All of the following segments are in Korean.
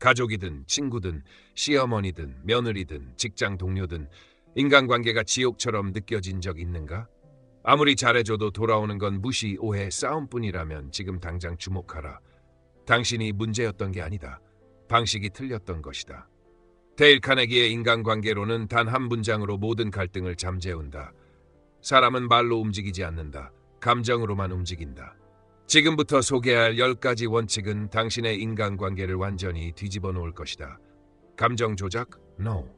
가족이든 친구든 시어머니든 며느리든 직장 동료든 인간관계가 지옥처럼 느껴진 적 있는가? 아무리 잘해줘도 돌아오는 건 무시, 오해, 싸움뿐이라면 지금 당장 주목하라. 당신이 문제였던 게 아니다. 방식이 틀렸던 것이다. 데일 카네기의 인간관계로는 단 한 문장으로 모든 갈등을 잠재운다. 사람은 말로 움직이지 않는다. 감정으로만 움직인다. 지금부터 소개할 10가지 원칙은 당신의 인간관계를 완전히 뒤집어 놓을 것이다. 감정 조작? No.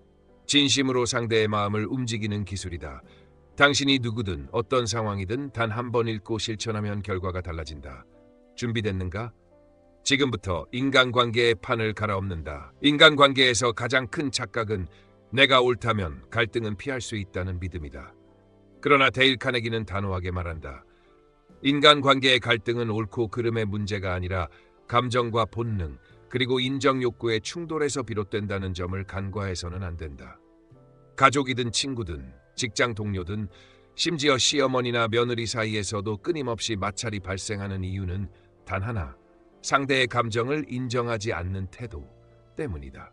진심으로 상대의 마음을 움직이는 기술이다. 당신이 누구든 어떤 상황이든 단 한 번 읽고 실천하면 결과가 달라진다. 준비됐는가? 지금부터 인간관계의 판을 갈아엎는다. 인간관계에서 가장 큰 착각은 내가 옳다면 갈등은 피할 수 있다는 믿음이다. 그러나 데일 카네기는 단호하게 말한다. 인간관계의 갈등은 옳고 그름의 문제가 아니라 감정과 본능, 그리고 인정 욕구의 충돌에서 비롯된다는 점을 간과해서는 안 된다. 가족이든 친구든 직장 동료든 심지어 시어머니나 며느리 사이에서도 끊임없이 마찰이 발생하는 이유는 단 하나, 상대의 감정을 인정하지 않는 태도 때문이다.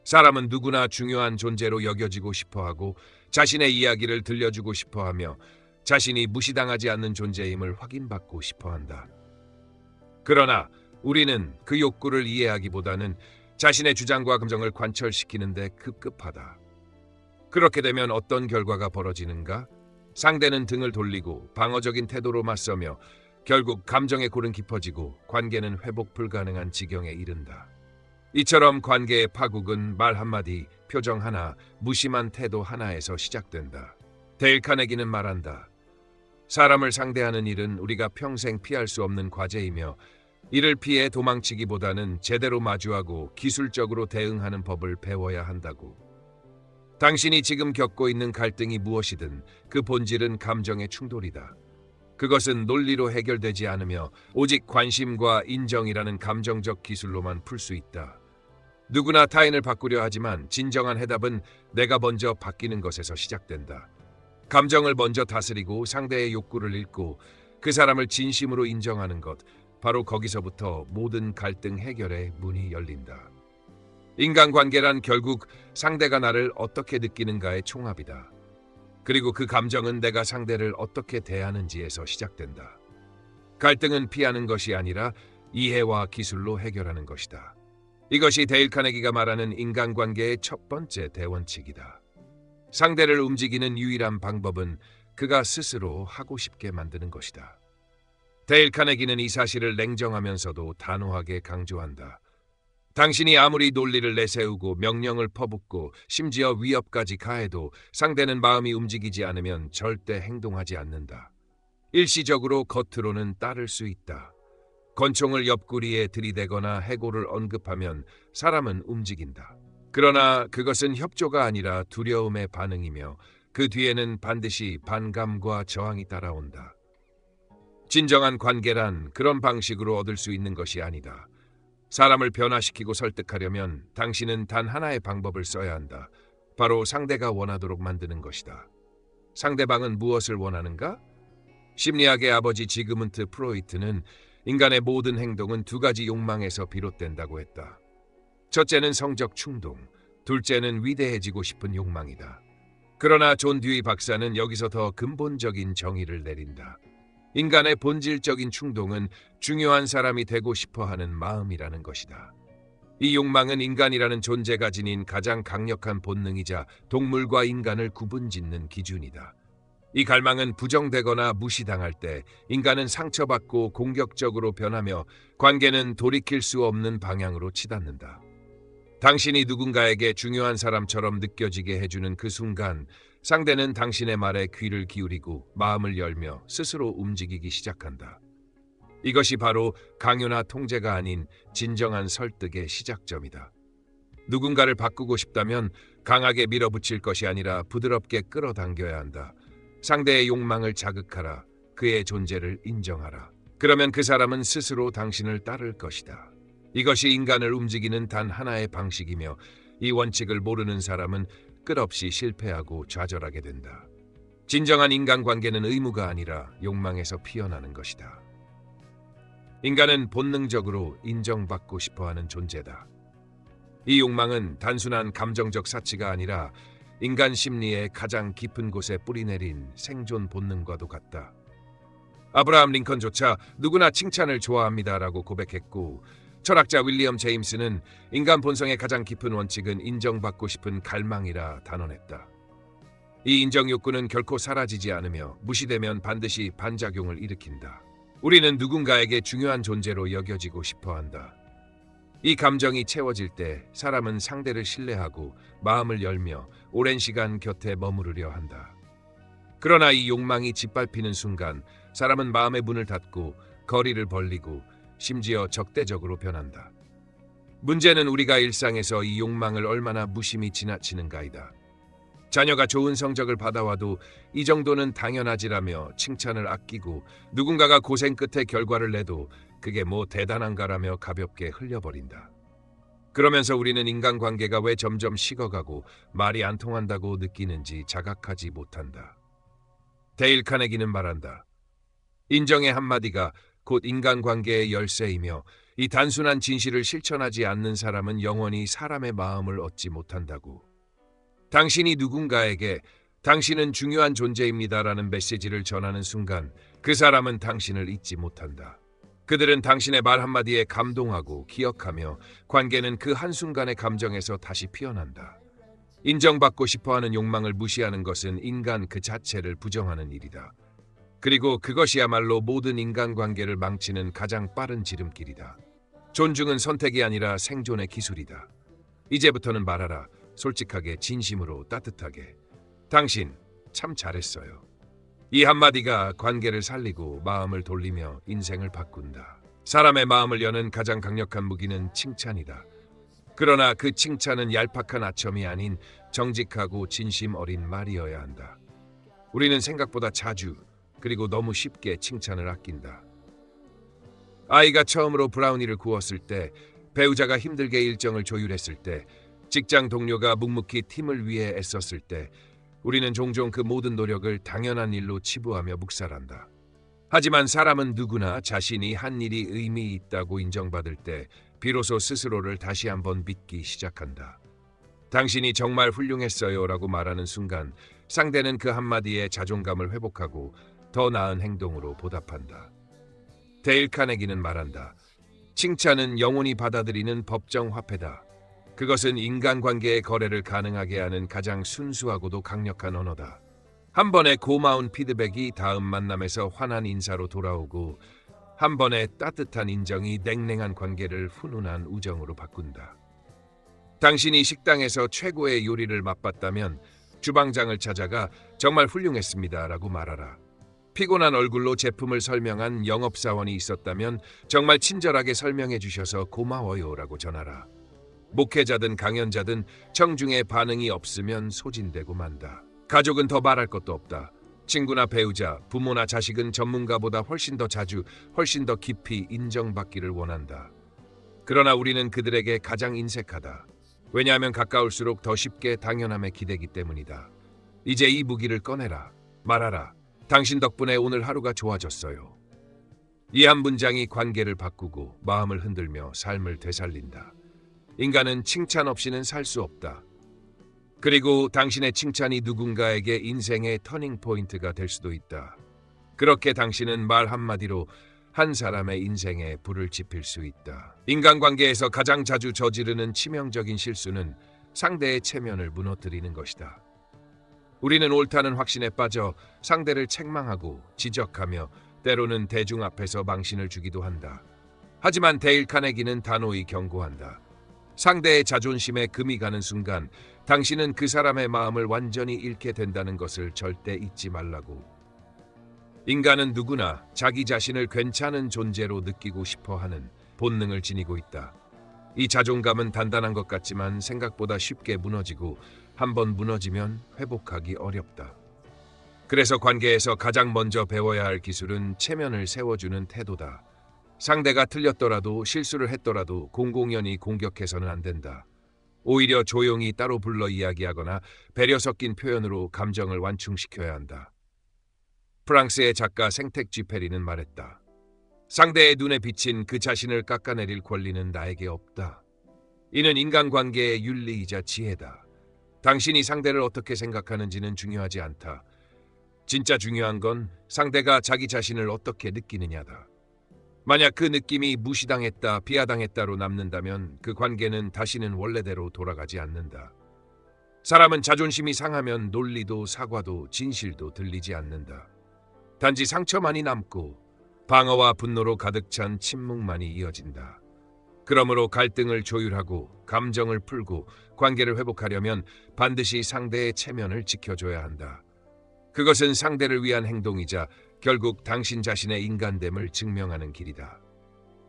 사람은 누구나 중요한 존재로 여겨지고 싶어하고 자신의 이야기를 들려주고 싶어하며 자신이 무시당하지 않는 존재임을 확인받고 싶어한다. 그러나 우리는 그 욕구를 이해하기보다는 자신의 주장과 감정을 관철시키는 데 급급하다. 그렇게 되면 어떤 결과가 벌어지는가? 상대는 등을 돌리고 방어적인 태도로 맞서며 결국 감정의 골은 깊어지고 관계는 회복 불가능한 지경에 이른다. 이처럼 관계의 파국은 말 한마디, 표정 하나, 무심한 태도 하나에서 시작된다. 데일 카네기는 말한다. 사람을 상대하는 일은 우리가 평생 피할 수 없는 과제이며 이를 피해 도망치기보다는 제대로 마주하고 기술적으로 대응하는 법을 배워야 한다고. 당신이 지금 겪고 있는 갈등이 무엇이든 그 본질은 감정의 충돌이다. 그것은 논리로 해결되지 않으며 오직 관심과 인정이라는 감정적 기술로만 풀 수 있다. 누구나 타인을 바꾸려 하지만 진정한 해답은 내가 먼저 바뀌는 것에서 시작된다. 감정을 먼저 다스리고 상대의 욕구를 읽고 그 사람을 진심으로 인정하는 것, 바로 거기서부터 모든 갈등 해결의 문이 열린다. 인간관계란 결국 상대가 나를 어떻게 느끼는가의 총합이다. 그리고 그 감정은 내가 상대를 어떻게 대하는지에서 시작된다. 갈등은 피하는 것이 아니라 이해와 기술로 해결하는 것이다. 이것이 데일 카네기가 말하는 인간관계의 첫 번째 대원칙이다. 상대를 움직이는 유일한 방법은 그가 스스로 하고 싶게 만드는 것이다. 데일 카네기는 이 사실을 냉정하면서도 단호하게 강조한다. 당신이 아무리 논리를 내세우고 명령을 퍼붓고 심지어 위협까지 가해도 상대는 마음이 움직이지 않으면 절대 행동하지 않는다. 일시적으로 겉으로는 따를 수 있다. 권총을 옆구리에 들이대거나 해고를 언급하면 사람은 움직인다. 그러나 그것은 협조가 아니라 두려움의 반응이며 그 뒤에는 반드시 반감과 저항이 따라온다. 진정한 관계란 그런 방식으로 얻을 수 있는 것이 아니다. 사람을 변화시키고 설득하려면 당신은 단 하나의 방법을 써야 한다. 바로 상대가 원하도록 만드는 것이다. 상대방은 무엇을 원하는가? 심리학의 아버지 지그문트 프로이트는 인간의 모든 행동은 두 가지 욕망에서 비롯된다고 했다. 첫째는 성적 충동, 둘째는 위대해지고 싶은 욕망이다. 그러나 존 듀이 박사는 여기서 더 근본적인 정의를 내린다. 인간의 본질적인 충동은 중요한 사람이 되고 싶어하는 마음이라는 것이다. 이 욕망은 인간이라는 존재가 지닌 가장 강력한 본능이자 동물과 인간을 구분짓는 기준이다. 이 갈망은 부정되거나 무시당할 때 인간은 상처받고 공격적으로 변하며 관계는 돌이킬 수 없는 방향으로 치닫는다. 당신이 누군가에게 중요한 사람처럼 느껴지게 해주는 그 순간 상대는 당신의 말에 귀를 기울이고 마음을 열며 스스로 움직이기 시작한다. 이것이 바로 강요나 통제가 아닌 진정한 설득의 시작점이다. 누군가를 바꾸고 싶다면 강하게 밀어붙일 것이 아니라 부드럽게 끌어당겨야 한다. 상대의 욕망을 자극하라. 그의 존재를 인정하라. 그러면 그 사람은 스스로 당신을 따를 것이다. 이것이 인간을 움직이는 단 하나의 방식이며 이 원칙을 모르는 사람은 끝없이 실패하고 좌절하게 된다. 진정한 인간관계는 의무가 아니라 욕망에서 피어나는 것이다. 인간은 본능적으로 인정받고 싶어하는 존재다. 이 욕망은 단순한 감정적 사치가 아니라 인간 심리의 가장 깊은 곳에 뿌리내린 생존 본능과도 같다. 아브라함 링컨조차 누구나 칭찬을 좋아합니다라고 고백했고, 철학자 윌리엄 제임스는 인간 본성의 가장 깊은 원칙은 인정받고 싶은 갈망이라 단언했다. 이 인정 욕구는 결코 사라지지 않으며 무시되면 반드시 반작용을 일으킨다. 우리는 누군가에게 중요한 존재로 여겨지고 싶어 한다. 이 감정이 채워질 때 사람은 상대를 신뢰하고 마음을 열며 오랜 시간 곁에 머무르려 한다. 그러나 이 욕망이 짓밟히는 순간 사람은 마음의 문을 닫고 거리를 벌리고 심지어 적대적으로 변한다. 문제는 우리가 일상에서 이 욕망을 얼마나 무심히 지나치는가이다. 자녀가 좋은 성적을 받아와도 이 정도는 당연하지라며 칭찬을 아끼고, 누군가가 고생 끝에 결과를 내도 그게 뭐 대단한가라며 가볍게 흘려버린다. 그러면서 우리는 인간관계가 왜 점점 식어가고 말이 안 통한다고 느끼는지 자각하지 못한다. 데일 카네기는 말한다. 인정의 한마디가 곧 인간관계의 열쇠이며, 이 단순한 진실을 실천하지 않는 사람은 영원히 사람의 마음을 얻지 못한다고. 당신이 누군가에게 당신은 중요한 존재입니다라는 메시지를 전하는 순간 그 사람은 당신을 잊지 못한다. 그들은 당신의 말 한마디에 감동하고 기억하며 관계는 그 한순간의 감정에서 다시 피어난다. 인정받고 싶어하는 욕망을 무시하는 것은 인간 그 자체를 부정하는 일이다. 그리고 그것이야말로 모든 인간관계를 망치는 가장 빠른 지름길이다. 존중은 선택이 아니라 생존의 기술이다. 이제부터는 말하라. 솔직하게, 진심으로, 따뜻하게. 당신 참 잘했어요. 이 한마디가 관계를 살리고 마음을 돌리며 인생을 바꾼다. 사람의 마음을 여는 가장 강력한 무기는 칭찬이다. 그러나 그 칭찬은 얄팍한 아첨이 아닌 정직하고 진심 어린 말이어야 한다. 우리는 생각보다 자주, 그리고 너무 쉽게 칭찬을 아낀다. 아이가 처음으로 브라우니를 구웠을 때, 배우자가 힘들게 일정을 조율했을 때, 직장 동료가 묵묵히 팀을 위해 애썼을 때, 우리는 종종 그 모든 노력을 당연한 일로 치부하며 묵살한다. 하지만 사람은 누구나 자신이 한 일이 의미 있다고 인정받을 때 비로소 스스로를 다시 한번 믿기 시작한다. 당신이 정말 훌륭했어요라고 말하는 순간 상대는 그 한마디에 자존감을 회복하고 더 나은 행동으로 보답한다. 데일 카네기는 말한다. 칭찬은 영혼이 받아들이는 법정 화폐다. 그것은 인간관계의 거래를 가능하게 하는 가장 순수하고도 강력한 언어다. 한 번의 고마운 피드백이 다음 만남에서 환한 인사로 돌아오고, 한 번의 따뜻한 인정이 냉랭한 관계를 훈훈한 우정으로 바꾼다. 당신이 식당에서 최고의 요리를 맛봤다면 주방장을 찾아가 정말 훌륭했습니다라고 말하라. 피곤한 얼굴로 제품을 설명한 영업사원이 있었다면 정말 친절하게 설명해 주셔서 고마워요라고 전하라. 목회자든 강연자든 청중의 반응이 없으면 소진되고 만다. 가족은 더 말할 것도 없다. 친구나 배우자, 부모나 자식은 전문가보다 훨씬 더 자주, 훨씬 더 깊이 인정받기를 원한다. 그러나 우리는 그들에게 가장 인색하다. 왜냐하면 가까울수록 더 쉽게 당연함에 기대기 때문이다. 이제 이 무기를 꺼내라. 말하라. 당신 덕분에 오늘 하루가 좋아졌어요. 이 한 문장이 관계를 바꾸고 마음을 흔들며 삶을 되살린다. 인간은 칭찬 없이는 살 수 없다. 그리고 당신의 칭찬이 누군가에게 인생의 터닝 포인트가 될 수도 있다. 그렇게 당신은 말 한마디로 한 사람의 인생에 불을 지필 수 있다. 인간관계에서 가장 자주 저지르는 치명적인 실수는 상대의 체면을 무너뜨리는 것이다. 우리는 옳다는 확신에 빠져 상대를 책망하고 지적하며 때로는 대중 앞에서 망신을 주기도 한다. 하지만 데일 카네기는 단호히 경고한다. 상대의 자존심에 금이 가는 순간 당신은 그 사람의 마음을 완전히 잃게 된다는 것을 절대 잊지 말라고. 인간은 누구나 자기 자신을 괜찮은 존재로 느끼고 싶어하는 본능을 지니고 있다. 이 자존감은 단단한 것 같지만 생각보다 쉽게 무너지고 한번 무너지면 회복하기 어렵다. 그래서 관계에서 가장 먼저 배워야 할 기술은 체면을 세워주는 태도다. 상대가 틀렸더라도 실수를 했더라도 공공연히 공격해서는 안 된다. 오히려 조용히 따로 불러 이야기하거나 배려 섞인 표현으로 감정을 완충시켜야 한다. 프랑스의 작가 생텍쥐페리는 말했다. 상대의 눈에 비친 그 자신을 깎아내릴 권리는 나에게 없다. 이는 인간관계의 윤리이자 지혜다. 당신이 상대를 어떻게 생각하는지는 중요하지 않다. 진짜 중요한 건 상대가 자기 자신을 어떻게 느끼느냐다. 만약 그 느낌이 무시당했다, 비하당했다로 남는다면 그 관계는 다시는 원래대로 돌아가지 않는다. 사람은 자존심이 상하면 논리도 사과도 진실도 들리지 않는다. 단지 상처만이 남고 방어와 분노로 가득 찬 침묵만이 이어진다. 그러므로 갈등을 조율하고 감정을 풀고 관계를 회복하려면 반드시 상대의 체면을 지켜줘야 한다. 그것은 상대를 위한 행동이자 결국 당신 자신의 인간됨을 증명하는 길이다.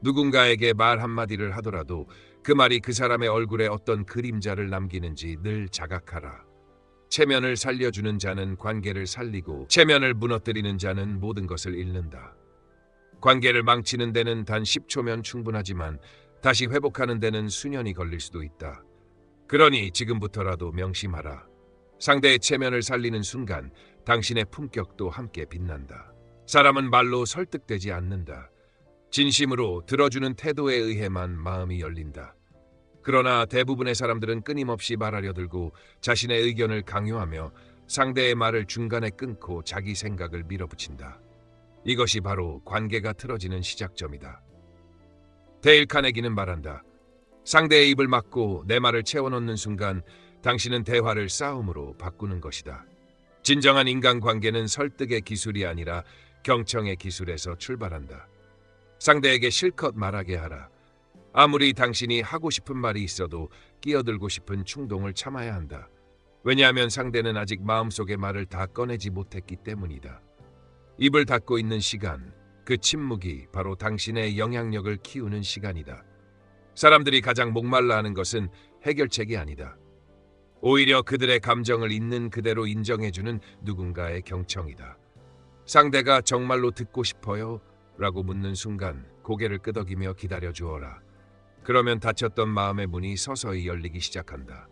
누군가에게 말 한마디를 하더라도 그 말이 그 사람의 얼굴에 어떤 그림자를 남기는지 늘 자각하라. 체면을 살려주는 자는 관계를 살리고 체면을 무너뜨리는 자는 모든 것을 잃는다. 관계를 망치는 데는 단 10초면 충분하지만 다시 회복하는 데는 수년이 걸릴 수도 있다. 그러니 지금부터라도 명심하라. 상대의 체면을 살리는 순간 당신의 품격도 함께 빛난다. 사람은 말로 설득되지 않는다. 진심으로 들어주는 태도에 의해만 마음이 열린다. 그러나 대부분의 사람들은 끊임없이 말하려 들고 자신의 의견을 강요하며 상대의 말을 중간에 끊고 자기 생각을 밀어붙인다. 이것이 바로 관계가 틀어지는 시작점이다. 데일 카네기는 말한다. 상대의 입을 막고 내 말을 채워넣는 순간 당신은 대화를 싸움으로 바꾸는 것이다. 진정한 인간관계는 설득의 기술이 아니라 경청의 기술에서 출발한다. 상대에게 실컷 말하게 하라. 아무리 당신이 하고 싶은 말이 있어도 끼어들고 싶은 충동을 참아야 한다. 왜냐하면 상대는 아직 마음속의 말을 다 꺼내지 못했기 때문이다. 입을 닫고 있는 시간, 그 침묵이 바로 당신의 영향력을 키우는 시간이다. 사람들이 가장 목말라 하는 것은 해결책이 아니다. 오히려 그들의 감정을 있는 그대로 인정해주는 누군가의 경청이다. 상대가 정말로 듣고 싶어요? 라고 묻는 순간 고개를 끄덕이며 기다려 주어라. 그러면 닫혔던 마음의 문이 서서히 열리기 시작한다.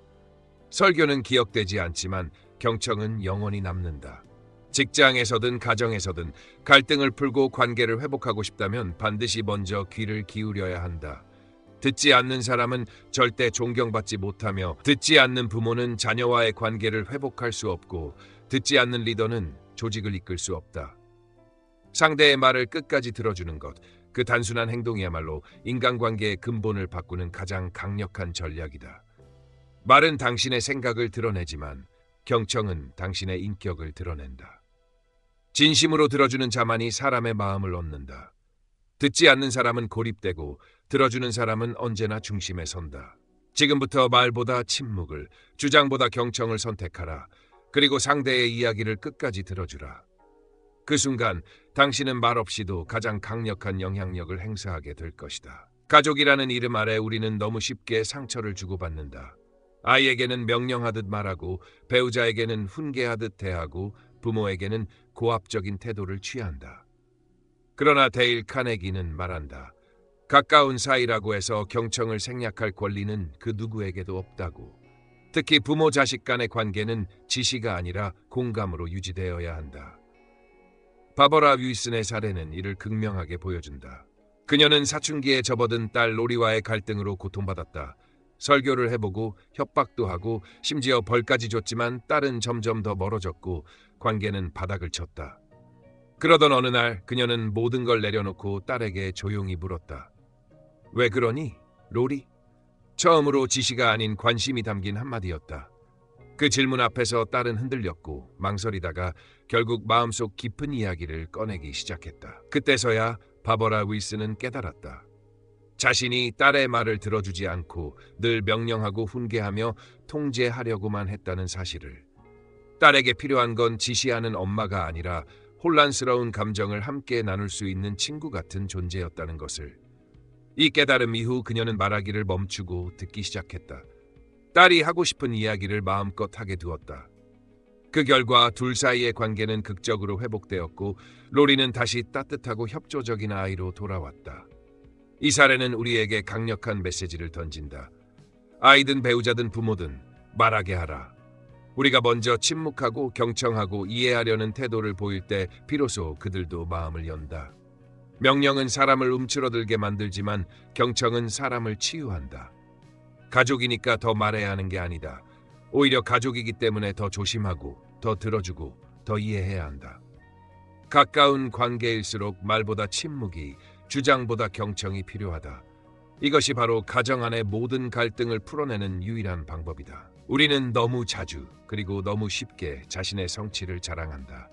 설교는 기억되지 않지만 경청은 영원히 남는다. 직장에서든 가정에서든 갈등을 풀고 관계를 회복하고 싶다면 반드시 먼저 귀를 기울여야 한다. 듣지 않는 사람은 절대 존경받지 못하며 듣지 않는 부모는 자녀와의 관계를 회복할 수 없고 듣지 않는 리더는 조직을 이끌 수 없다. 상대의 말을 끝까지 들어주는 것, 그 단순한 행동이야말로 인간관계의 근본을 바꾸는 가장 강력한 전략이다. 말은 당신의 생각을 드러내지만 경청은 당신의 인격을 드러낸다. 진심으로 들어주는 자만이 사람의 마음을 얻는다. 듣지 않는 사람은 고립되고 들어주는 사람은 언제나 중심에 선다. 지금부터 말보다 침묵을, 주장보다 경청을 선택하라. 그리고 상대의 이야기를 끝까지 들어주라. 그 순간 당신은 말없이도 가장 강력한 영향력을 행사하게 될 것이다. 가족이라는 이름 아래 우리는 너무 쉽게 상처를 주고받는다. 아이에게는 명령하듯 말하고 배우자에게는 훈계하듯 대하고 부모에게는 고압적인 태도를 취한다. 그러나 데일 카네기는 말한다. 가까운 사이라고 해서 경청을 생략할 권리는 그 누구에게도 없다고. 특히 부모 자식 간의 관계는 지시가 아니라 공감으로 유지되어야 한다. 바버라 윌슨의 사례는 이를 극명하게 보여준다. 그녀는 사춘기에 접어든 딸 로리와의 갈등으로 고통받았다. 설교를 해보고 협박도 하고 심지어 벌까지 줬지만 딸은 점점 더 멀어졌고 관계는 바닥을 쳤다. 그러던 어느 날 그녀는 모든 걸 내려놓고 딸에게 조용히 물었다. 왜 그러니, 로리? 처음으로 지시가 아닌 관심이 담긴 한마디였다. 그 질문 앞에서 딸은 흔들렸고 망설이다가 결국 마음속 깊은 이야기를 꺼내기 시작했다. 그때서야 바버라 윌슨은 깨달았다. 자신이 딸의 말을 들어주지 않고 늘 명령하고 훈계하며 통제하려고만 했다는 사실을. 딸에게 필요한 건 지시하는 엄마가 아니라 혼란스러운 감정을 함께 나눌 수 있는 친구 같은 존재였다는 것을. 이 깨달음 이후 그녀는 말하기를 멈추고 듣기 시작했다. 딸이 하고 싶은 이야기를 마음껏 하게 두었다. 그 결과 둘 사이의 관계는 극적으로 회복되었고 로리는 다시 따뜻하고 협조적인 아이로 돌아왔다. 이 사례는 우리에게 강력한 메시지를 던진다. 아이든 배우자든 부모든 말하게 하라. 우리가 먼저 침묵하고 경청하고 이해하려는 태도를 보일 때 비로소 그들도 마음을 연다. 명령은 사람을 움츠러들게 만들지만 경청은 사람을 치유한다. 가족이니까 더 말해야 하는 게 아니다. 오히려 가족이기 때문에 더 조심하고 더 들어주고 더 이해해야 한다. 가까운 관계일수록 말보다 침묵이, 주장보다 경청이 필요하다. 이것이 바로 가정 안의 모든 갈등을 풀어내는 유일한 방법이다. 우리는 너무 자주 그리고 너무 쉽게 자신의 성취를 자랑한다.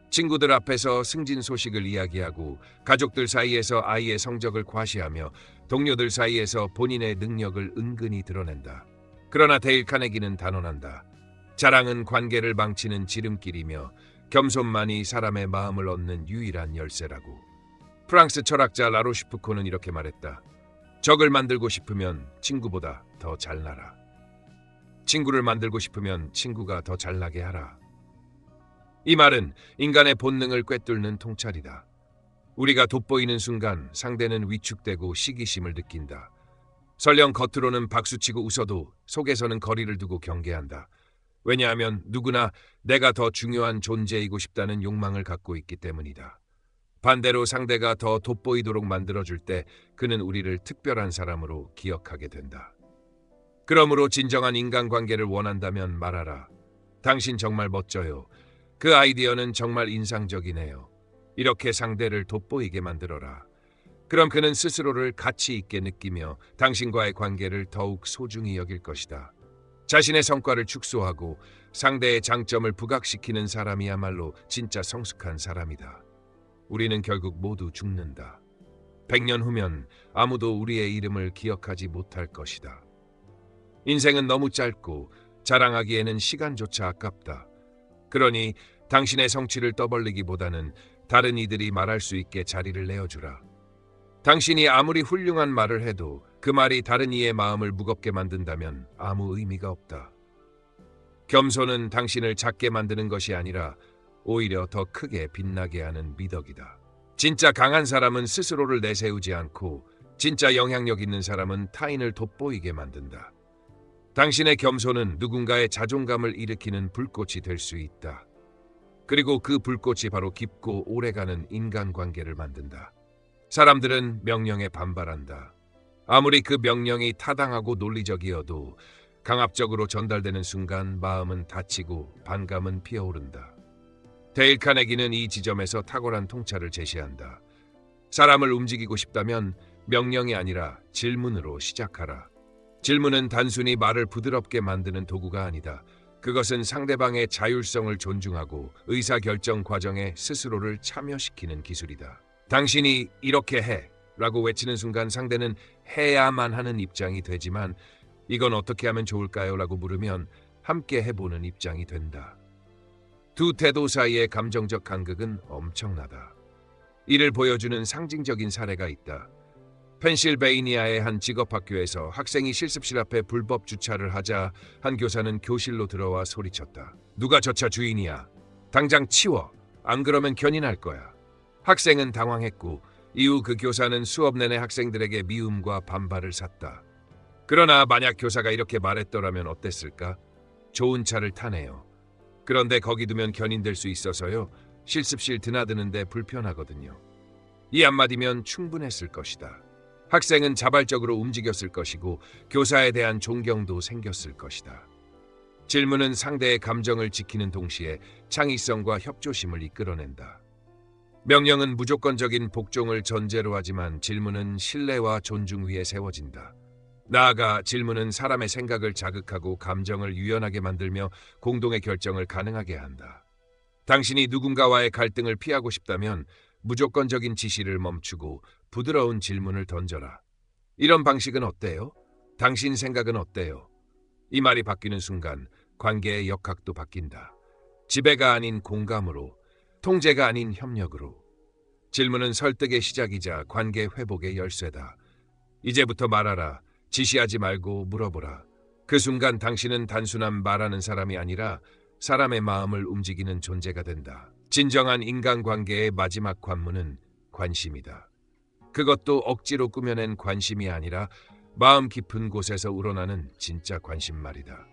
친구들 앞에서 승진 소식을 이야기하고 가족들 사이에서 아이의 성적을 과시하며 동료들 사이에서 본인의 능력을 은근히 드러낸다. 그러나 데일 카네기는 단언한다. 자랑은 관계를 망치는 지름길이며 겸손만이 사람의 마음을 얻는 유일한 열쇠라고. 프랑스 철학자 라로슈프코는 이렇게 말했다. 적을 만들고 싶으면 친구보다 더 잘나라. 친구를 만들고 싶으면 친구가 더 잘나게 하라. 이 말은 인간의 본능을 꿰뚫는 통찰이다. 우리가 돋보이는 순간 상대는 위축되고 시기심을 느낀다. 설령 겉으로는 박수치고 웃어도 속에서는 거리를 두고 경계한다. 왜냐하면 누구나 내가 더 중요한 존재이고 싶다는 욕망을 갖고 있기 때문이다. 반대로 상대가 더 돋보이도록 만들어줄 때 그는 우리를 특별한 사람으로 기억하게 된다. 그러므로 진정한 인간관계를 원한다면 말하라. 당신 정말 멋져요. 그 아이디어는 정말 인상적이네요. 이렇게 상대를 돋보이게 만들어라. 그럼 그는 스스로를 가치 있게 느끼며 당신과의 관계를 더욱 소중히 여길 것이다. 자신의 성과를 축소하고 상대의 장점을 부각시키는 사람이야말로 진짜 성숙한 사람이다. 우리는 결국 모두 죽는다. 100년 후면 아무도 우리의 이름을 기억하지 못할 것이다. 인생은 너무 짧고 자랑하기에는 시간조차 아깝다. 그러니 당신의 성취를 떠벌리기보다는 다른 이들이 말할 수 있게 자리를 내어주라. 당신이 아무리 훌륭한 말을 해도 그 말이 다른 이의 마음을 무겁게 만든다면 아무 의미가 없다. 겸손은 당신을 작게 만드는 것이 아니라 오히려 더 크게 빛나게 하는 미덕이다. 진짜 강한 사람은 스스로를 내세우지 않고 진짜 영향력 있는 사람은 타인을 돋보이게 만든다. 당신의 겸손은 누군가의 자존감을 일으키는 불꽃이 될 수 있다. 그리고 그 불꽃이 바로 깊고 오래가는 인간관계를 만든다. 사람들은 명령에 반발한다. 아무리 그 명령이 타당하고 논리적이어도 강압적으로 전달되는 순간 마음은 다치고 반감은 피어오른다. 데일 카네기는 이 지점에서 탁월한 통찰을 제시한다. 사람을 움직이고 싶다면 명령이 아니라 질문으로 시작하라. 질문은 단순히 말을 부드럽게 만드는 도구가 아니다. 그것은 상대방의 자율성을 존중하고 의사결정 과정에 스스로를 참여시키는 기술이다. 당신이 이렇게 해 라고 외치는 순간 상대는 해야만 하는 입장이 되지만 이건 어떻게 하면 좋을까요? 라고 물으면 함께 해보는 입장이 된다. 두 태도 사이의 감정적 간극은 엄청나다. 이를 보여주는 상징적인 사례가 있다. 펜실베이니아의 한 직업학교에서 학생이 실습실 앞에 불법 주차를 하자 한 교사는 교실로 들어와 소리쳤다. 누가 저 차 주인이야? 당장 치워. 안 그러면 견인할 거야. 학생은 당황했고 이후 그 교사는 수업 내내 학생들에게 미움과 반발을 샀다. 그러나 만약 교사가 이렇게 말했더라면 어땠을까? 좋은 차를 타네요. 그런데 거기 두면 견인될 수 있어서요. 실습실 드나드는데 불편하거든요. 이 한마디면 충분했을 것이다. 학생은 자발적으로 움직였을 것이고 교사에 대한 존경도 생겼을 것이다. 질문은 상대의 감정을 지키는 동시에 창의성과 협조심을 이끌어낸다. 명령은 무조건적인 복종을 전제로 하지만 질문은 신뢰와 존중 위에 세워진다. 나아가 질문은 사람의 생각을 자극하고 감정을 유연하게 만들며 공동의 결정을 가능하게 한다. 당신이 누군가와의 갈등을 피하고 싶다면 무조건적인 지시를 멈추고 부드러운 질문을 던져라. 이런 방식은 어때요? 당신 생각은 어때요? 이 말이 바뀌는 순간 관계의 역학도 바뀐다. 지배가 아닌 공감으로, 통제가 아닌 협력으로. 질문은 설득의 시작이자 관계 회복의 열쇠다. 이제부터 말하라. 지시하지 말고 물어보라. 그 순간 당신은 단순한 말하는 사람이 아니라 사람의 마음을 움직이는 존재가 된다. 진정한 인간관계의 마지막 관문은 관심이다. 그것도 억지로 꾸며낸 관심이 아니라 마음 깊은 곳에서 우러나는 진짜 관심 말이다.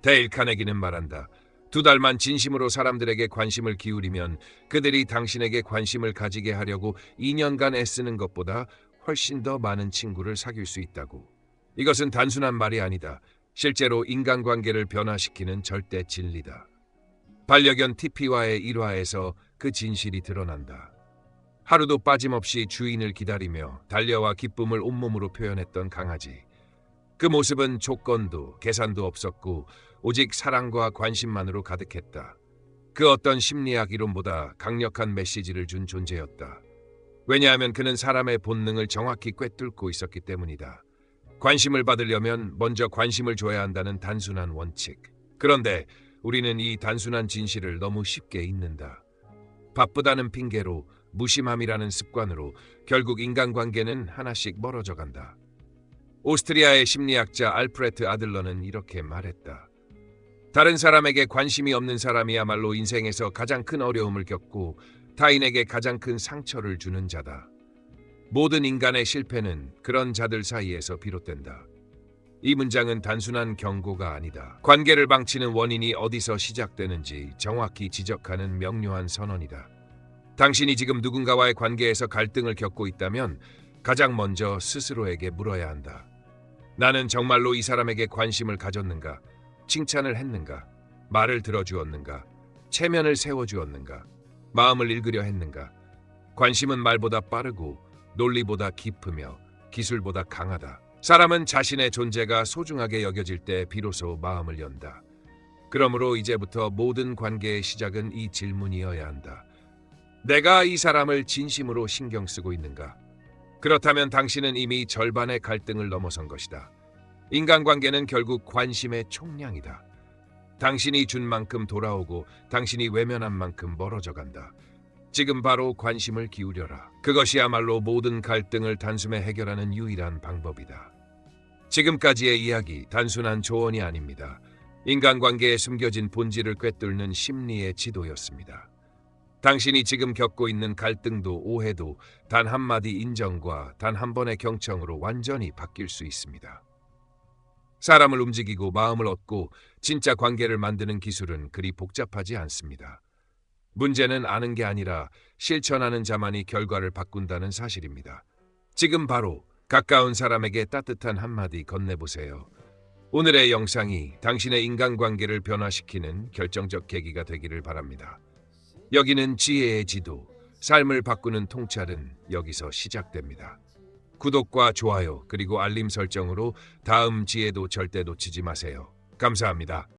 데일 카네기는 말한다. 2달만 진심으로 사람들에게 관심을 기울이면 그들이 당신에게 관심을 가지게 하려고 2년간 애쓰는 것보다 훨씬 더 많은 친구를 사귈 수 있다고. 이것은 단순한 말이 아니다. 실제로 인간관계를 변화시키는 절대 진리다. 반려견 TP와의 일화에서 그 진실이 드러난다. 하루도 빠짐없이 주인을 기다리며 달려와 기쁨을 온몸으로 표현했던 강아지. 그 모습은 조건도 계산도 없었고 오직 사랑과 관심만으로 가득했다. 그 어떤 심리학 이론보다 강력한 메시지를 준 존재였다. 왜냐하면 그는 사람의 본능을 정확히 꿰뚫고 있었기 때문이다. 관심을 받으려면 먼저 관심을 줘야 한다는 단순한 원칙. 그런데 우리는 이 단순한 진실을 너무 쉽게 잊는다. 바쁘다는 핑계로, 무심함이라는 습관으로 결국 인간관계는 하나씩 멀어져 간다. 오스트리아의 심리학자 알프레트 아들러는 이렇게 말했다. 다른 사람에게 관심이 없는 사람이야말로 인생에서 가장 큰 어려움을 겪고 타인에게 가장 큰 상처를 주는 자다. 모든 인간의 실패는 그런 자들 사이에서 비롯된다. 이 문장은 단순한 경고가 아니다. 관계를 망치는 원인이 어디서 시작되는지 정확히 지적하는 명료한 선언이다. 당신이 지금 누군가와의 관계에서 갈등을 겪고 있다면 가장 먼저 스스로에게 물어야 한다. 나는 정말로 이 사람에게 관심을 가졌는가? 칭찬을 했는가? 말을 들어주었는가? 체면을 세워주었는가? 마음을 읽으려 했는가? 관심은 말보다 빠르고 논리보다 깊으며 기술보다 강하다. 사람은 자신의 존재가 소중하게 여겨질 때 비로소 마음을 연다. 그러므로 이제부터 모든 관계의 시작은 이 질문이어야 한다. 내가 이 사람을 진심으로 신경 쓰고 있는가? 그렇다면 당신은 이미 절반의 갈등을 넘어선 것이다. 인간관계는 결국 관심의 총량이다. 당신이 준 만큼 돌아오고 당신이 외면한 만큼 멀어져 간다. 지금 바로 관심을 기울여라. 그것이야말로 모든 갈등을 단숨에 해결하는 유일한 방법이다. 지금까지의 이야기 단순한 조언이 아닙니다. 인간관계에 숨겨진 본질을 꿰뚫는 심리의 지도였습니다. 당신이 지금 겪고 있는 갈등도 오해도 단 한마디 인정과 단 한 번의 경청으로 완전히 바뀔 수 있습니다. 사람을 움직이고 마음을 얻고 진짜 관계를 만드는 기술은 그리 복잡하지 않습니다. 문제는 아는 게 아니라 실천하는 자만이 결과를 바꾼다는 사실입니다. 지금 바로 가까운 사람에게 따뜻한 한마디 건네보세요. 오늘의 영상이 당신의 인간관계를 변화시키는 결정적 계기가 되기를 바랍니다. 여기는 지혜의 지도, 삶을 바꾸는 통찰은 여기서 시작됩니다. 구독과 좋아요 그리고 알림 설정으로 다음 지혜도 절대 놓치지 마세요. 감사합니다.